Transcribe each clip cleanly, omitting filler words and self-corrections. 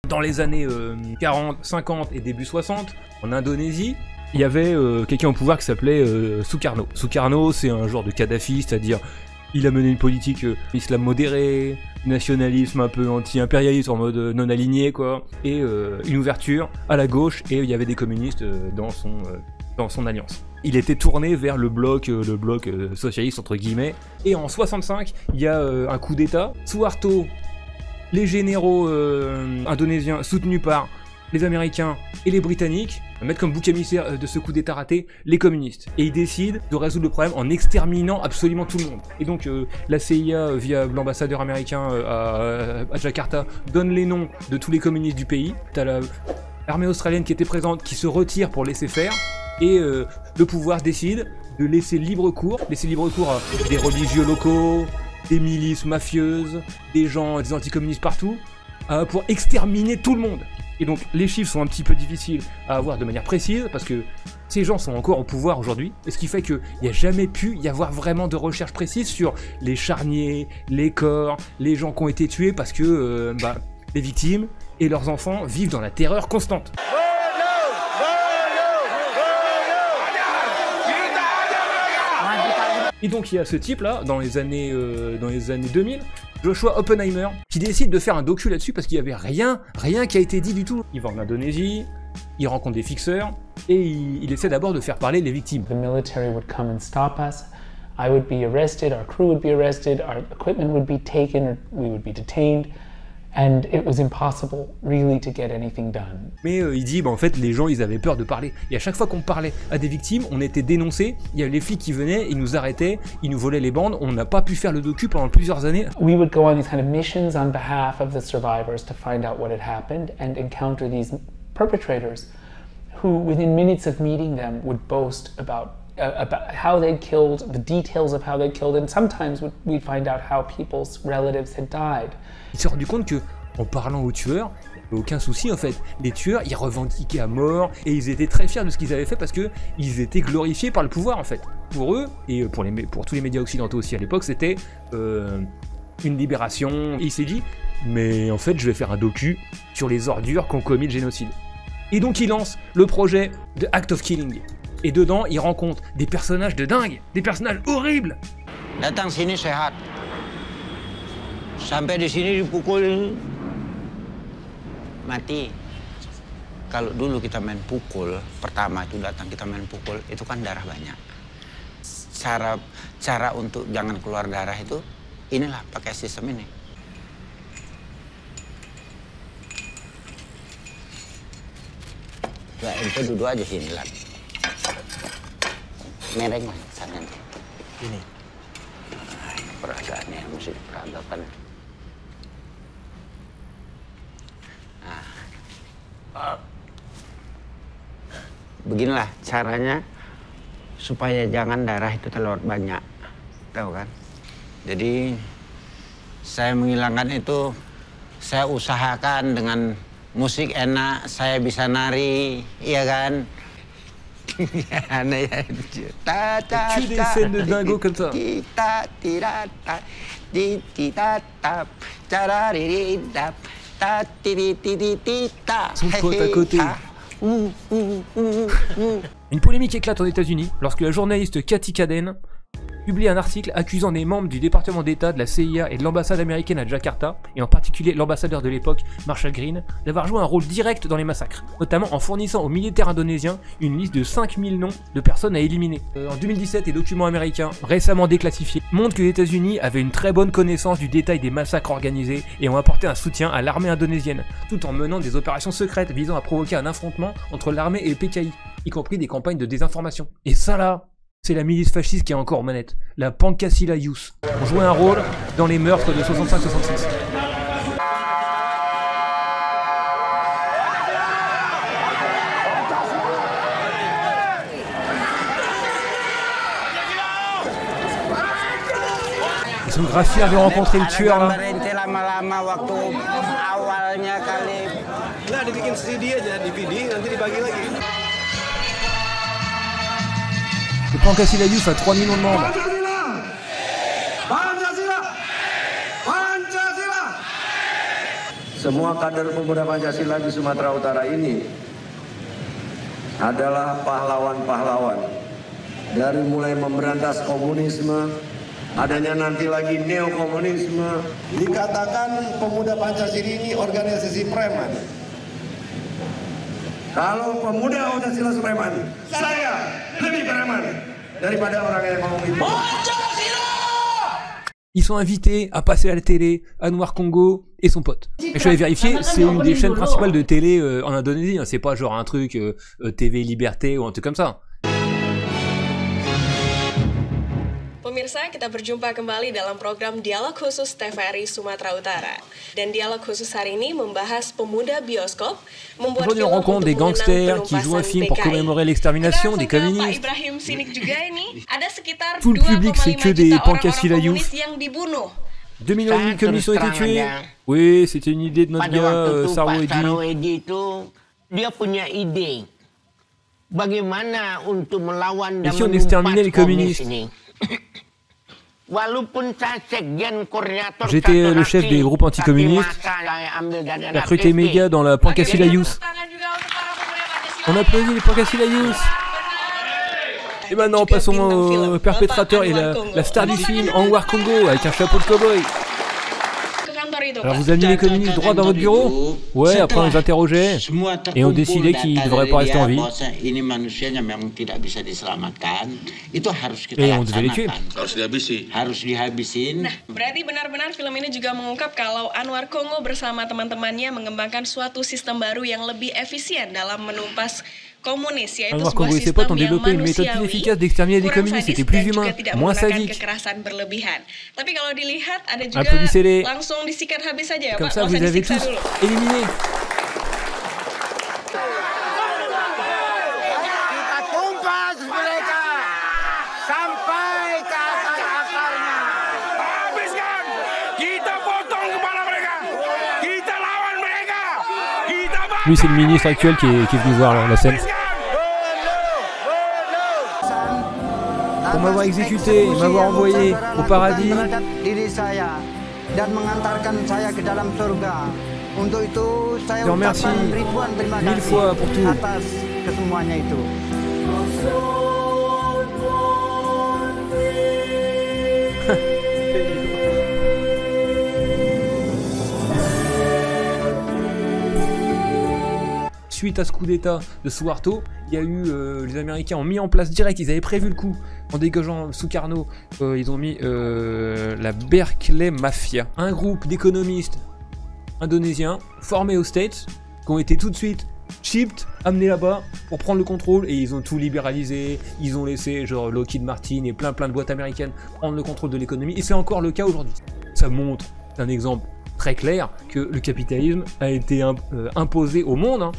Dans les années 40, 50 et début 60, en Indonésie, il y avait quelqu'un au pouvoir qui s'appelait Sukarno. Sukarno, c'est un genre de Kadhafi, c'est-à-dire il a mené une politique islam modéré, nationalisme un peu anti-impérialiste en mode non aligné quoi, et une ouverture à la gauche, et il y avait des communistes dans son alliance. Il était tourné vers le bloc socialiste entre guillemets, et en 65, il y a un coup d'état. Suharto, les généraux indonésiens soutenus par les Américains et les Britanniques mettent comme bouc émissaire de ce coup d'état raté les communistes. Et ils décident de résoudre le problème en exterminant absolument tout le monde. Et donc la CIA, via l'ambassadeur américain à Jakarta, donne les noms de tous les communistes du pays. T'as l'armée australienne qui était présente, qui se retire pour laisser faire. Et le pouvoir décide de laisser libre cours à des religieux locaux, des milices mafieuses, des anticommunistes partout, pour exterminer tout le monde. Et donc les chiffres sont un petit peu difficiles à avoir de manière précise parce que ces gens sont encore au pouvoir aujourd'hui, et ce qui fait qu'il n'y a jamais pu y avoir vraiment de recherche précise sur les charniers, les corps, les gens qui ont été tués, parce que les victimes et leurs enfants vivent dans la terreur constante. Et donc il y a ce type là, dans les années 2000, Joshua Oppenheimer, qui décide de faire un docu là-dessus parce qu'il y avait rien qui a été dit du tout. Il va en Indonésie, il rencontre des fixeurs, et il essaie d'abord de faire parler les victimes. The military would come and stop us. I would be arrested, our crew would be arrested, our equipment would be taken, or we would be detained. And it was impossible really to get anything done. Mais il dit, en fait, les gens, ils avaient peur de parler. Et à chaque fois qu'on parlait à des victimes, on était dénoncés. Il y avait les flics qui venaient, ils nous arrêtaient, ils nous volaient les bandes. On n'a pas pu faire le docu pendant plusieurs années. We would go on these kind of missions on behalf of the survivors to find out what had happened and encounter these perpetrators who, within minutes of meeting them, would boast about how they'd killed, the details of how they'd killed, and sometimes we'd find out how people's relatives had died. Il s'est rendu compte que, en parlant aux tueurs, il n'y avait aucun souci en fait. Les tueurs, ils revendiquaient à mort, et ils étaient très fiers de ce qu'ils avaient fait parce que ils étaient glorifiés par le pouvoir en fait. Pour eux, et pour tous les médias occidentaux aussi à l'époque, c'était une libération. Et il s'est dit, mais en fait, je vais faire un docu sur les ordures qu'ont commis le génocide. Et donc il lance le projet de Act of Killing. Et dedans, il rencontre des personnages de dingue, des personnages horribles. Datang sini sehat. Sampai di sini dipukul mati. Kalau dulu kita main pukul, pertama itu datang kita main pukul, itu kan darah banyak. Cara untuk jangan keluar darah itu, inilah pakai sistem ini. Ya, ente duduk aja sini, Lat. Mereng lah sana nih. Ini. Perasaannya mesti diperagakan. Nah. Beginilah caranya supaya jangan darah itu terlalu banyak. Tahu kan? Jadi saya menghilangkan itu, saya usahakan dengan musik enak, saya bisa nari, iya kan? Que des scènes de dingo comme ça. Son pote à côté. Une polémique éclate aux États-Unis lorsque la journaliste Cathy Caden publie un article accusant des membres du département d'État, de la CIA et de l'ambassade américaine à Jakarta, et en particulier l'ambassadeur de l'époque, Marshall Green, d'avoir joué un rôle direct dans les massacres, notamment en fournissant aux militaires indonésiens une liste de 5000 noms de personnes à éliminer. En 2017, les documents américains, récemment déclassifiés, montrent que les États-Unis avaient une très bonne connaissance du détail des massacres organisés et ont apporté un soutien à l'armée indonésienne, tout en menant des opérations secrètes visant à provoquer un affrontement entre l'armée et le PKI, y compris des campagnes de désinformation. Et ça là, c'est la milice fasciste qui est encore aux manettes, la Pancasila Youth. On jouait un rôle dans les meurtres de 65-66. Ils sont grave fiers de rencontrer le tueur là. Le Pancasila Youth a 3 millions de membres. semua kader pemuda Pancasila di Sumatera Utara ini adalah pahlawan-pahlawan. Dari mulai memberantas komunisme, adanya nanti lagi neokomunisme. Dikatakan pemuda Pancasila ini organisasi preman. Kalau pemuda Pancasila preman, saya lebih preman daripada orang yang ngomong itu. Ils sont invités à passer à la télé, Anwar Congo et son pote. Et je suis allé vérifier, c'est une des chaînes principales de télé en Indonésie, hein. C'est pas genre un truc TV Liberté ou un truc comme ça. Pemirsa, kita berjumpa kembali dalam program Dialog Khusus TVRI Sumatera Utara. Dan Dialog Khusus hari ini membahas pemuda bioskop membuat Aujourd'hui, on rencontre des gangsters qui jouent un film pour commémorer l'extermination des communistes. Tout le public, c'est que des Pancasila Youth. 2 millions de communistes ont été tués. Oui, c'était une idée de notre gars, Sarwo Edi. Dia punya ide bagaimana untuk melawan et si on exterminait les communistes? J'étais le chef des groupes anticommunistes. J'ai recruté méga dans la Pancasila Youth. On applaudit les Pancasila Youth. Et maintenant, passons au perpétrateur et la star du film, Anwar Congo, avec un chapeau de cow-boy. Alors vous avez mis les communistes droit dans votre bureau? Ouais, après on les interrogeait et on décidait qu'ils ne devraient pas rester en vie. Et on devait les tuer. Nah, berarti benar-benar film ini juga mengungkap kalau Anwar Congo bersama teman-temannya mengembangkan suatu sistem baru yang lebih efisien dalam menumpas komunis, yaitu Anwar sebuah Congo et ses potes ont sistem yang développé une méthode plus efficace manusiawi, d'exterminer les kurang communistes, sadis, c'était plus dan juga humain, tidak moins menggunakan sadique. kekerasan berlebihan. Tapi kalau dilihat ada juga Applaudissez-les. langsung disikat habis saja ya Comme Pak, ça, nggak vous usah les avez disiksa tous dulu. éliminés. Kita tumpas mereka sampai ke akar-akarnya. Habiskan! Kita potong kepala mereka! Kita lawan mereka! Kita Lui, c'est le ministre actuel qui est venu voir la scène. Pour m'avoir exécuté et m'avoir envoyé au paradis. Diri saya dan mengantarkan saya ke dalam surga. Untuk itu saya Je remercie ucapkan ribuan terima 1000 kasih fois pour tout. atas kesemuanya itu. Suite à ce coup d'état de Suharto, il y a eu, les Américains ont mis en place direct, ils avaient prévu le coup, en dégageant Sukarno, ils ont mis la Berkeley Mafia, un groupe d'économistes indonésiens formés aux States, qui ont été tout de suite shipped, amenés là-bas pour prendre le contrôle, et ils ont tout libéralisé, ils ont laissé genre Lockheed Martin et plein de boîtes américaines prendre le contrôle de l'économie, et c'est encore le cas aujourd'hui. Ça montre, c'est un exemple très clair, que le capitalisme a été imposé au monde, hein,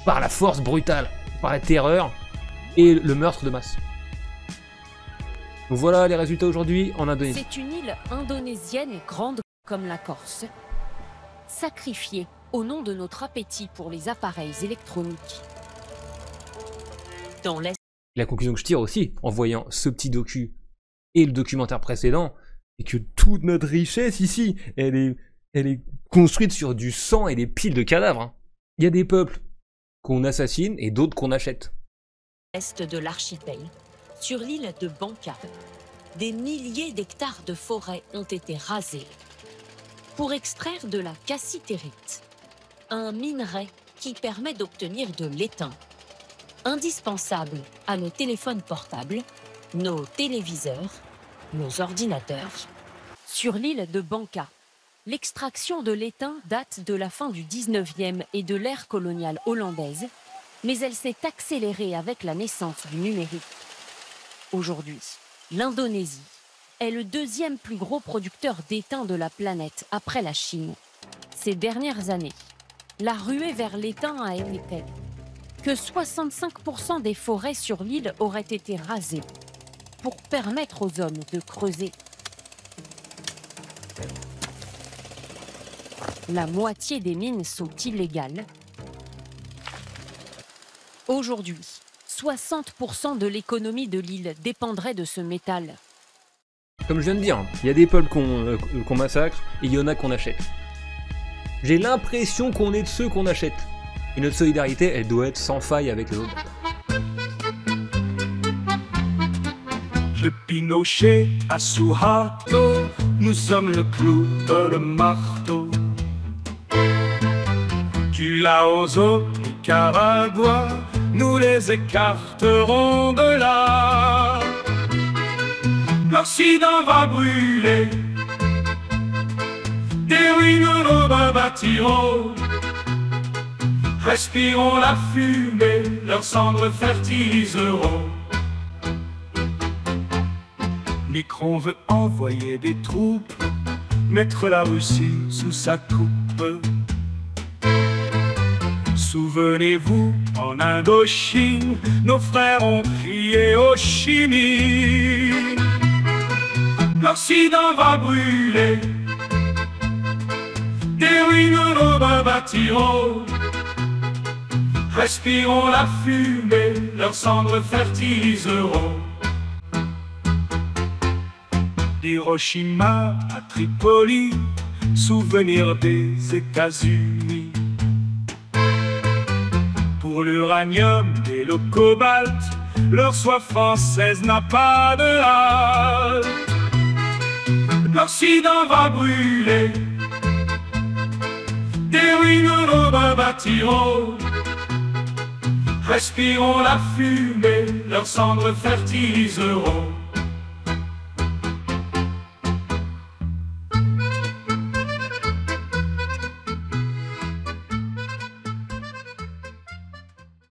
par la force brutale, par la terreur et le meurtre de masse. Donc voilà les résultats aujourd'hui en Indonésie. C'est une île indonésienne grande comme la Corse, sacrifiée au nom de notre appétit pour les appareils électroniques. Dans l'Est, La conclusion que je tire aussi, en voyant ce petit docu et le documentaire précédent, c'est que toute notre richesse ici, elle est construite sur du sang et des piles de cadavres, hein. Il y a des peuples qu'on assassine et d'autres qu'on achète. de l'archipel, sur l'île de Banka, des milliers d'hectares de forêts ont été rasés pour extraire de la cassitérite, un minerai qui permet d'obtenir de l'étain, indispensable à nos téléphones portables, nos téléviseurs, nos ordinateurs. Sur l'île de Banka, l'extraction de l'étain date de la fin du 19e et de l'ère coloniale hollandaise, mais elle s'est accélérée avec la naissance du numérique. Aujourd'hui, l'Indonésie est le deuxième plus gros producteur d'étain de la planète après la Chine. Ces dernières années, la ruée vers l'étain a été telle que 65% des forêts sur l'île auraient été rasées pour permettre aux hommes de creuser. La moitié des mines sont illégales. Aujourd'hui, 60% de l'économie de l'île dépendrait de ce métal. Comme je viens de dire, il y a des peuples qu'on massacre et il y en a qu'on achète. J'ai l'impression qu'on est de ceux qu'on achète. Et notre solidarité, elle doit être sans faille avec les autres. De Pinochet à Suharto, nous sommes le clou de le marteau. Du Laos au Nicaragua, nous les écarterons de là. L'Occident va brûler, des ruines nous rebâtirons. Respirons la fumée, leurs cendres fertiliseront. Macron veut envoyer des troupes, mettre la Russie sous sa coupe. Souvenez-vous, en Indochine, nos frères ont crié au Chimie. L'Occident va brûler, des ruines nous rebâtirons. Respirons la fumée, leurs cendres fertiliseront. D'Hiroshima à Tripoli, souvenir des États-Unis. Pour l'uranium et le cobalt, leur soif française n'a pas de halte. L'Occident va brûler, des ruines nous rebâtirons. Respirons la fumée, leurs cendres fertiliseront.